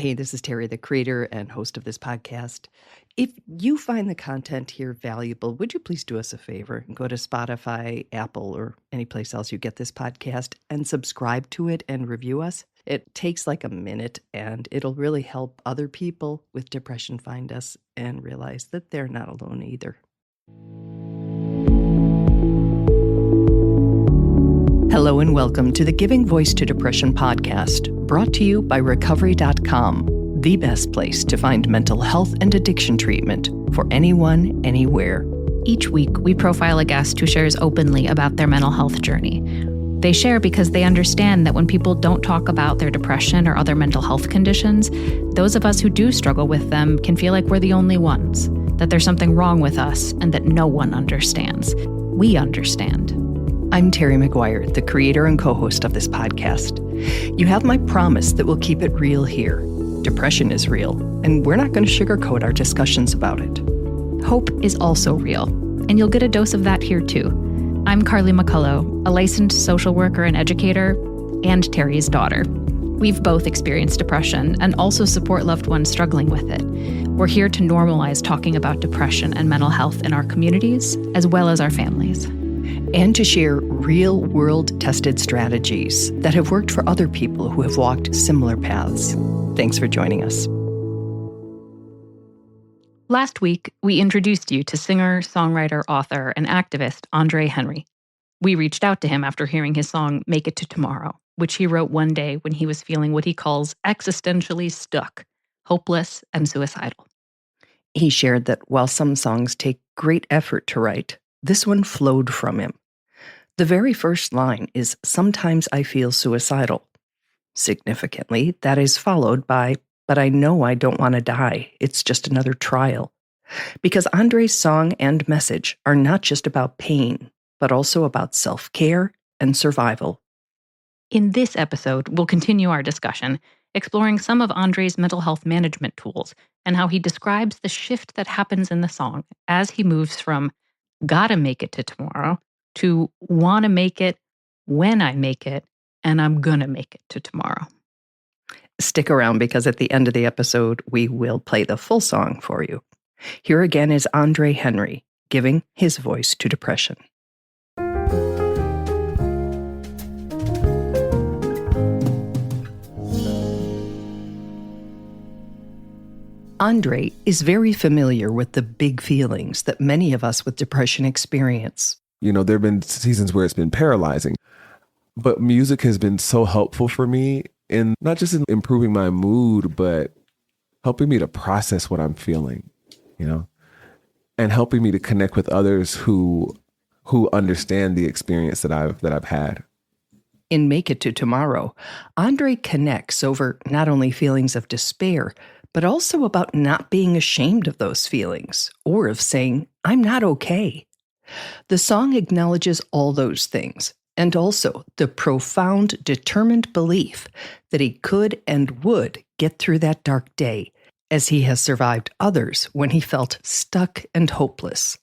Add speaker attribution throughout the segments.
Speaker 1: Hey, this is Terry, the creator and host of this podcast. If you find the content here valuable, would you please do us a favor and go to Spotify, Apple, or any place else you get this podcast and subscribe to it and review us? It takes like a minute and it'll really help other people with depression find us and realize that they're not alone either. Hello and welcome to the Giving Voice to Depression podcast, brought to you by Recovery.com, the best place to find mental health and addiction treatment for anyone, anywhere.
Speaker 2: Each week, we profile a guest who shares openly about their mental health journey. They share because they understand that when people don't talk about their depression or other mental health conditions, those of us who do struggle with them can feel like we're the only ones, that there's something wrong with us and that no one understands. We understand.
Speaker 1: I'm Terry McGuire, the creator and co-host of this podcast. You have my promise that we'll keep it real here. Depression is real, and we're not going to sugarcoat our discussions about it.
Speaker 2: Hope is also real, and you'll get a dose of that here too. I'm Carly McCollow, a licensed social worker and educator, and Terry's daughter. We've both experienced depression and also support loved ones struggling with it. We're here to normalize talking about depression and mental health in our communities, as well as our families.
Speaker 1: And to share real-world tested strategies that have worked for other people who have walked similar paths. Thanks for joining us.
Speaker 2: Last week, we introduced you to singer, songwriter, author, and activist Andre Henry. We reached out to him after hearing his song Make It to Tomorrow, which he wrote one day when he was feeling what he calls existentially stuck, hopeless, and suicidal.
Speaker 1: He shared that while some songs take great effort to write, this one flowed from him. The very first line is, "Sometimes I feel suicidal." Significantly, that is followed by, "But I know I don't want to die. It's just another trial." Because Andre's song and message are not just about pain, but also about self-care and survival.
Speaker 2: In this episode, we'll continue our discussion, exploring some of Andre's mental health management tools and how he describes the shift that happens in the song as he moves from gotta make it to tomorrow to wanna make it when I make it, and I'm gonna make it to tomorrow.
Speaker 1: Stick around because at the end of the episode, we will play the full song for you. Here again is Andre Henry giving his voice to depression. Andre is very familiar with the big feelings that many of us with depression experience.
Speaker 3: You know, there have been seasons where it's been paralyzing, but music has been so helpful for me in not just in improving my mood, but helping me to process what I'm feeling, you know, and helping me to connect with others who understand the experience that I've had.
Speaker 1: In Make It to Tomorrow, Andre connects over not only feelings of despair, but also about not being ashamed of those feelings or of saying, "I'm not okay." The song acknowledges all those things, and also the profound, determined belief that he could and would get through that dark day, as he has survived others when he felt stuck and hopeless.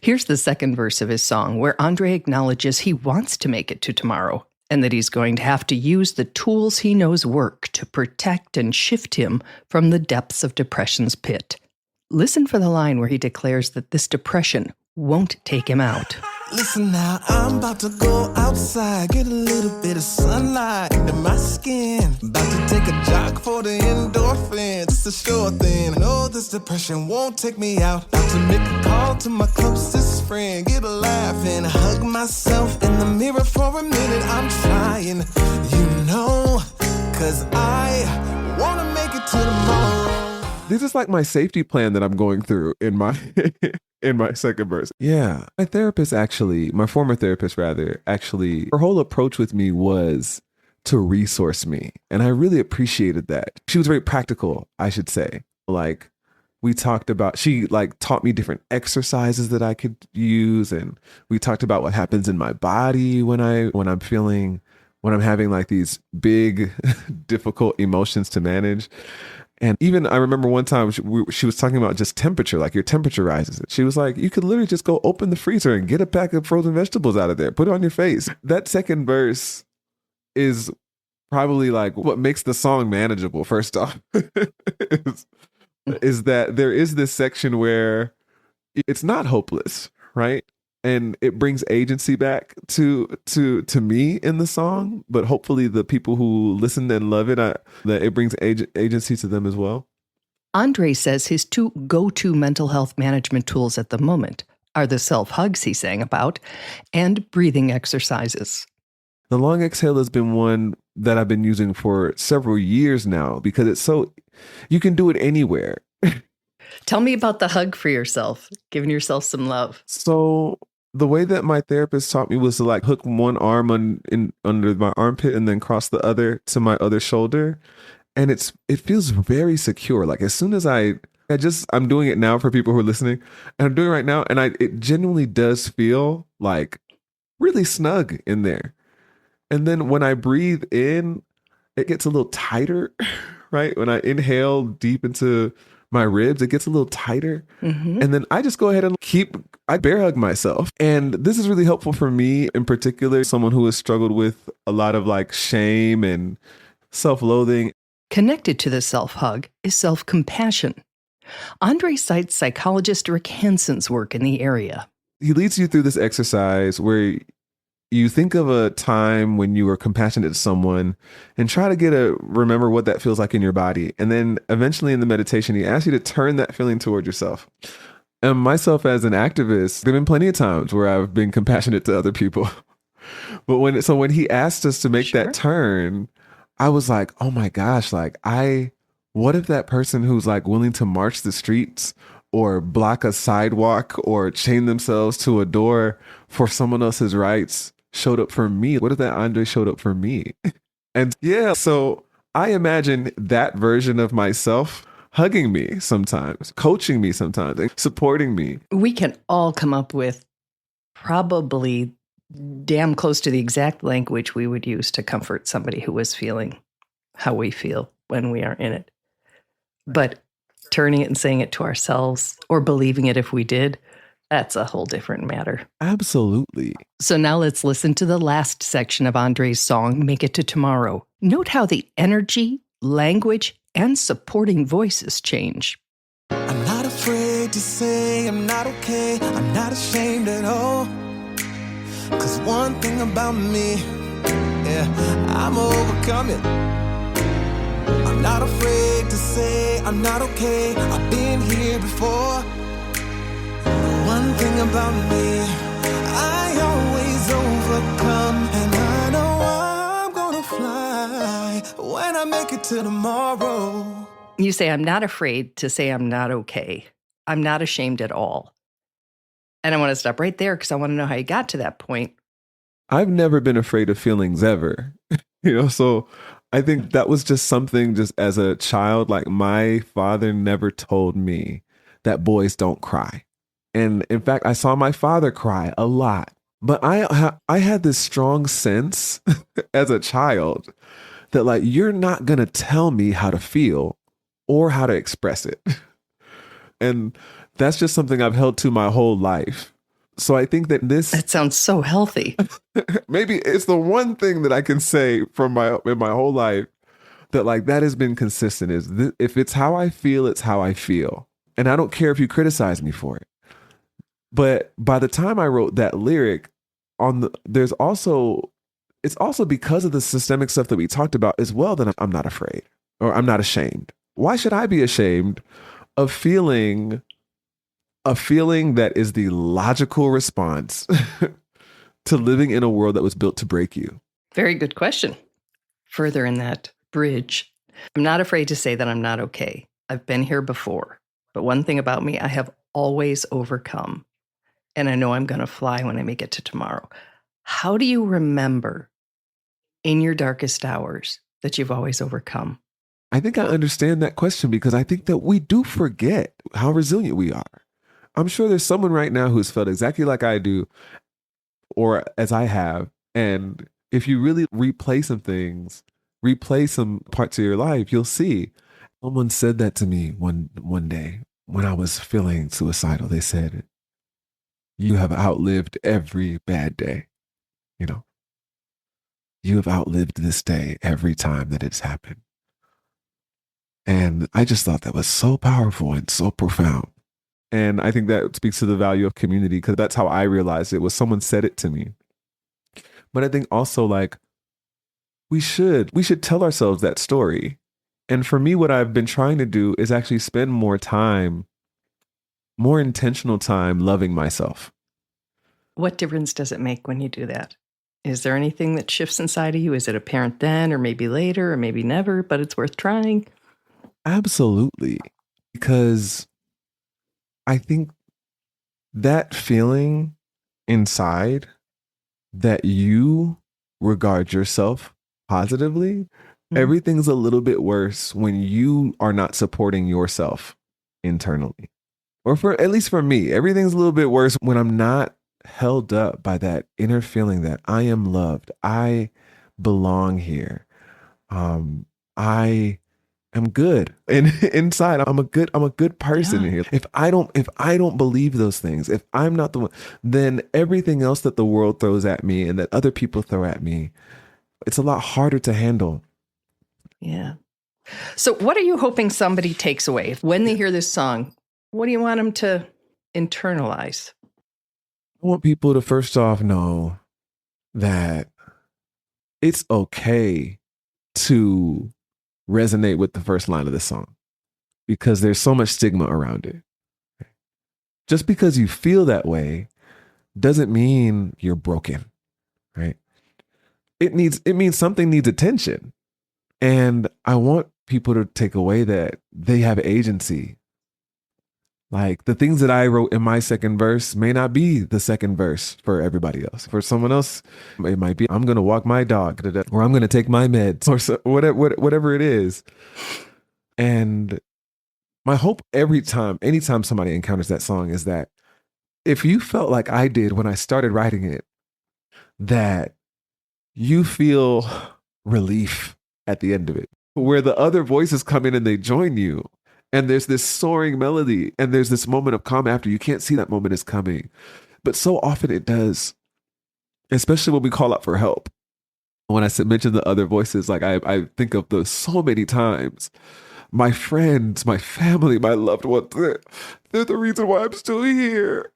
Speaker 1: Here's the second verse of his song, where Andre acknowledges he wants to make it to tomorrow, and that he's going to have to use the tools he knows work to protect and shift him from the depths of depression's pit. Listen for the line where he declares that this depression won't take him out.
Speaker 4: Listen now, I'm about to go outside, get a little bit of sunlight into my skin. About to take a jog for the endorphins, it's a sure thing. No, this depression won't take me out. About to make a call to my closest friend, get a laugh and hug myself in the mirror for a minute. I'm trying, you know, 'cause I wanna make it to tomorrow.
Speaker 3: This is like my safety plan that I'm going through in my in my second verse. Yeah. My former therapist, her whole approach with me was to resource me. And I really appreciated that. She was very practical, I should say. Like, she taught me different exercises that I could use. And we talked about what happens in my body when I'm having like these big, difficult emotions to manage. And even I remember one time she was talking about just temperature, like your temperature rises. She was like, you could literally just go open the freezer and get a pack of frozen vegetables out of there, put it on your face. That second verse is probably like what makes the song manageable, first off, is, is that there is this section where it's not hopeless, right? And it brings agency back to me in the song, but hopefully the people who listen and love it, that it brings agency to them as well.
Speaker 1: Andre says his two go-to mental health management tools at the moment are the self-hugs he sang about and breathing exercises.
Speaker 3: The long exhale has been one that I've been using for several years now because it's so, you can do it anywhere.
Speaker 1: Tell me about the hug for yourself, giving yourself some love.
Speaker 3: So the way that my therapist taught me was to like hook one arm under my armpit and then cross the other to my other shoulder. And it feels very secure. Like as soon as I'm doing it now for people who are listening, and I'm doing it right now. And it genuinely does feel like really snug in there. And then when I breathe in, it gets a little tighter, right? When I inhale deep into my ribs, it gets a little tighter. Mm-hmm. And then I just go ahead and I bear hug myself. And this is really helpful for me in particular, someone who has struggled with a lot of like shame and self-loathing.
Speaker 1: Connected to the self-hug is self-compassion. Andre cites psychologist Rick Hanson's work in the area.
Speaker 3: He leads you through this exercise where you think of a time when you were compassionate to someone and try to remember what that feels like in your body. And then eventually in the meditation, he asks you to turn that feeling toward yourself. And myself as an activist, there have been plenty of times where I've been compassionate to other people. But when he asked us to make that turn, I was like, oh my gosh, like what if that person who's like willing to march the streets or block a sidewalk or chain themselves to a door for someone else's rights showed up for me? What if that Andre showed up for me? And yeah, so I imagine that version of myself hugging me sometimes, coaching me sometimes, and supporting me.
Speaker 1: We can all come up with probably damn close to the exact language we would use to comfort somebody who was feeling how we feel when we are in it. But turning it and saying it to ourselves or believing it if we did, that's a whole different matter.
Speaker 3: Absolutely.
Speaker 1: So now let's listen to the last section of Andre's song, Make It to Tomorrow. Note how the energy, language, and supporting voices change.
Speaker 4: I'm not afraid to say I'm not okay. I'm not ashamed at all. 'Cause one thing about me, yeah, I'm overcoming. I'm not afraid to say I'm not okay. I've been here before. One thing about me, I always overcome. And I know I'm gonna fly when I make it to tomorrow.
Speaker 1: You say, I'm not afraid to say I'm not okay. I'm not ashamed at all. And I want to stop right there because I want to know how you got to that point.
Speaker 3: I've never been afraid of feelings ever, so I think that was just something just as a child, like my father never told me that boys don't cry. And in fact, I saw my father cry a lot, but I had this strong sense as a child that like, you're not going to tell me how to feel or how to express it. And that's just something I've held to my whole life. So I think that
Speaker 1: that sounds so healthy.
Speaker 3: Maybe it's the one thing that I can say in my whole life that like that has been consistent is if it's how I feel, it's how I feel. And I don't care if you criticize me for it. But by the time I wrote that lyric it's also because of the systemic stuff that we talked about as well that I'm not afraid or I'm not ashamed. Why should I be ashamed of feeling a feeling that is the logical response to living in a world that was built to break you?
Speaker 1: Very good question. Further in that bridge, I'm not afraid to say that I'm not okay. I've been here before. But one thing about me, I have always overcome. And I know I'm going to fly when I make it to tomorrow. How do you remember in your darkest hours that you've always overcome?
Speaker 3: I think I understand that question because I think that we do forget how resilient we are. I'm sure there's someone right now who's felt exactly like I do, or as I have. And if you really replay some parts of your life, you'll see. Someone said that to me one day when I was feeling suicidal. They said, you have outlived every bad day. you have outlived this day every time that it's happened. And I just thought that was so powerful and so profound. And I think that speaks to the value of community, because that's how I realized it was someone said it to me. But I think also, like, we should tell ourselves that story. And for me, what I've been trying to do is actually spend more intentional time loving myself.
Speaker 1: What difference does it make when you do that? Is there anything that shifts inside of you? Is it apparent then, or maybe later, or maybe never, but it's worth trying?
Speaker 3: Absolutely. Because I think that feeling inside that you regard yourself positively, everything's a little bit worse when you are not supporting yourself internally. Or at least for me, everything's a little bit worse when I'm not held up by that inner feeling that I am loved, I belong here, I am good, and inside I'm a good person in here. If I don't believe those things, if I'm not the one, then everything else that the world throws at me and that other people throw at me, it's a lot harder to handle.
Speaker 1: Yeah. So what are you hoping somebody takes away when they hear this song? What do you want them to internalize?
Speaker 3: I want people to first off know that it's okay to resonate with the first line of the song, because there's so much stigma around it. Just because you feel that way doesn't mean you're broken, right? It means something needs attention. And I want people to take away that they have agency. Like, the things that I wrote in my second verse may not be the second verse for everybody else. For someone else, it might be, I'm going to walk my dog to death, or I'm going to take my meds, or whatever it is. And my hope anytime somebody encounters that song, is that if you felt like I did when I started writing it, that you feel relief at the end of it, where the other voices come in and they join you. And there's this soaring melody, and there's this moment of calm after. You can't see that moment is coming. But so often it does, especially when we call out for help. When I mentioned the other voices, like I think of those so many times. My friends, my family, my loved ones, they're the reason why I'm still here.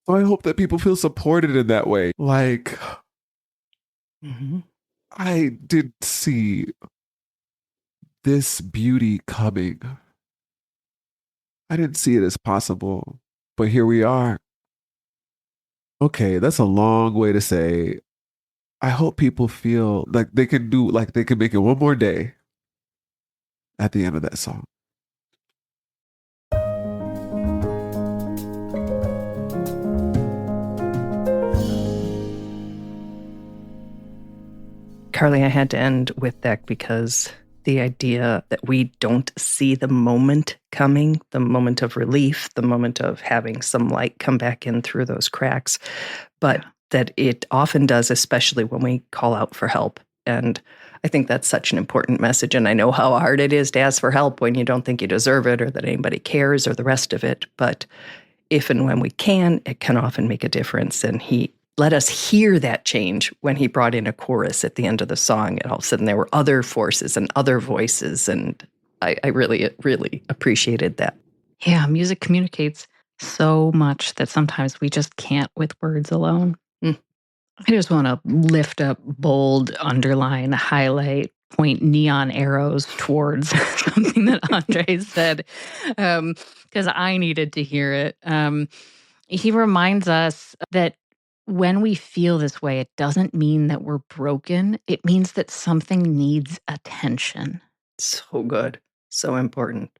Speaker 3: So I hope that people feel supported in that way. Like, I did see this beauty coming. I didn't see it as possible, but here we are. Okay, that's a long way to say, I hope people feel like they can make it one more day at the end of that song.
Speaker 1: Carly, I had to end with that because the idea that we don't see the moment coming, the moment of relief, the moment of having some light come back in through those cracks, but that it often does, especially when we call out for help. And I think that's such an important message. And I know how hard it is to ask for help when you don't think you deserve it, or that anybody cares, or the rest of it. But if and when we can, it can often make a difference. And he let us hear that change when he brought in a chorus at the end of the song. And all of a sudden there were other forces and other voices. And I really, really appreciated that.
Speaker 2: Yeah, music communicates so much that sometimes we just can't with words alone. I just want to lift up, bold, underline, highlight, point neon arrows towards something that Andre said, because I needed to hear it. He reminds us that when we feel this way, it doesn't mean that we're broken. It means that something needs attention.
Speaker 1: So good. So important.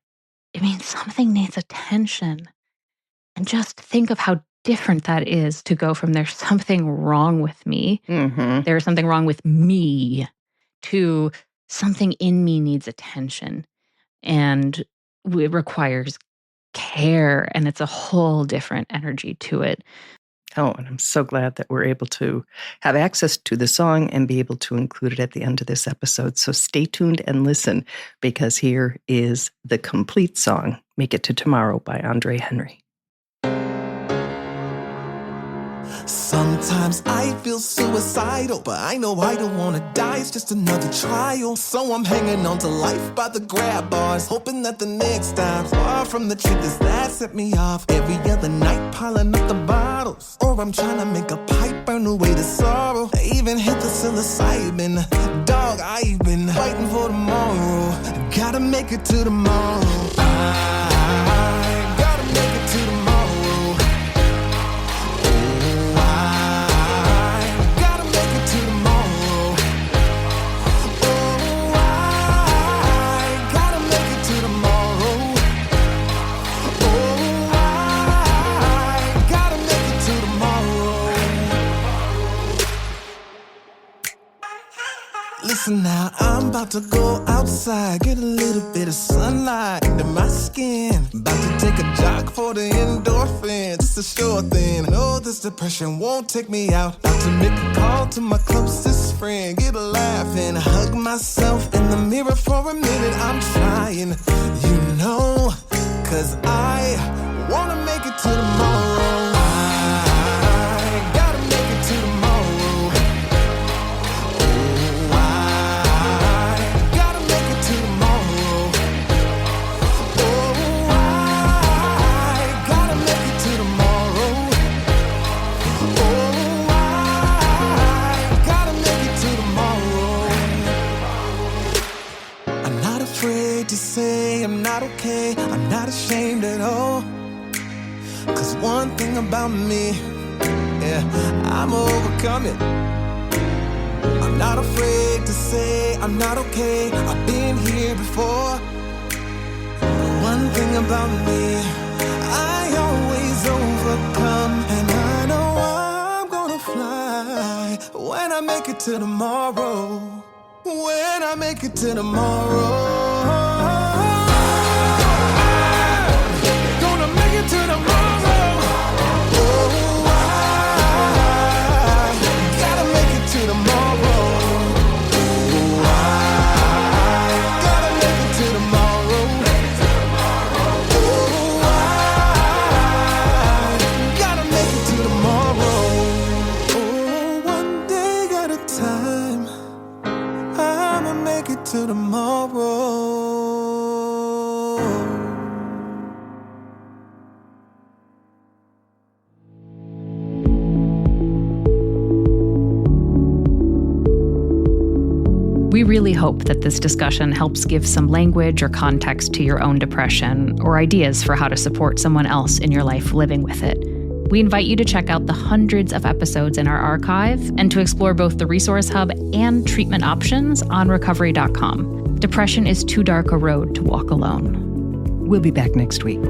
Speaker 2: It means something needs attention. And just think of how different that is to go from there's something wrong with me, there's something wrong with me, to something in me needs attention. And it requires care, and it's a whole different energy to it.
Speaker 1: Oh, and I'm so glad that we're able to have access to the song and be able to include it at the end of this episode. So stay tuned and listen, because here is the complete song, Make It to Tomorrow by Andre Henry.
Speaker 4: Sometimes I feel suicidal, but I know I don't wanna die, it's just another trial. So I'm hanging on to life by the grab bars, hoping that the next time's far from the triggers that set me off. Every other night piling up the bottles, or I'm trying to make a pipe burn away the sorrow. I even hit the psilocybin, dog, I've been fighting for tomorrow. Gotta make it to tomorrow. I gotta make it to tomorrow. Listen now, I'm about to go outside, get a little bit of sunlight into my skin. About to take a jog for the endorphins, it's a sure thing. I know this depression won't take me out. About to make a call to my closest friend, get a laugh and hug myself in the mirror for a minute. I'm trying, you know, cause I wanna make it to tomorrow. I'm not okay, I'm not ashamed at all. Cause one thing about me, yeah, I'm overcoming. I'm not afraid to say I'm not okay, I've been here before. One thing about me, I always overcome. And I know I'm gonna fly when I make it to tomorrow. When I make it to tomorrow. To tomorrow. Oh, I gotta make it to tomorrow. Oh, I gotta make it to tomorrow. Oh, I gotta make it to tomorrow. Oh, one day at a time, I'ma make it to tomorrow.
Speaker 2: We really hope that this discussion helps give some language or context to your own depression, or ideas for how to support someone else in your life living with it. We invite you to check out the hundreds of episodes in our archive and to explore both the Resource Hub and treatment options on recovery.com. Depression is too dark a road to walk alone.
Speaker 1: We'll be back next week.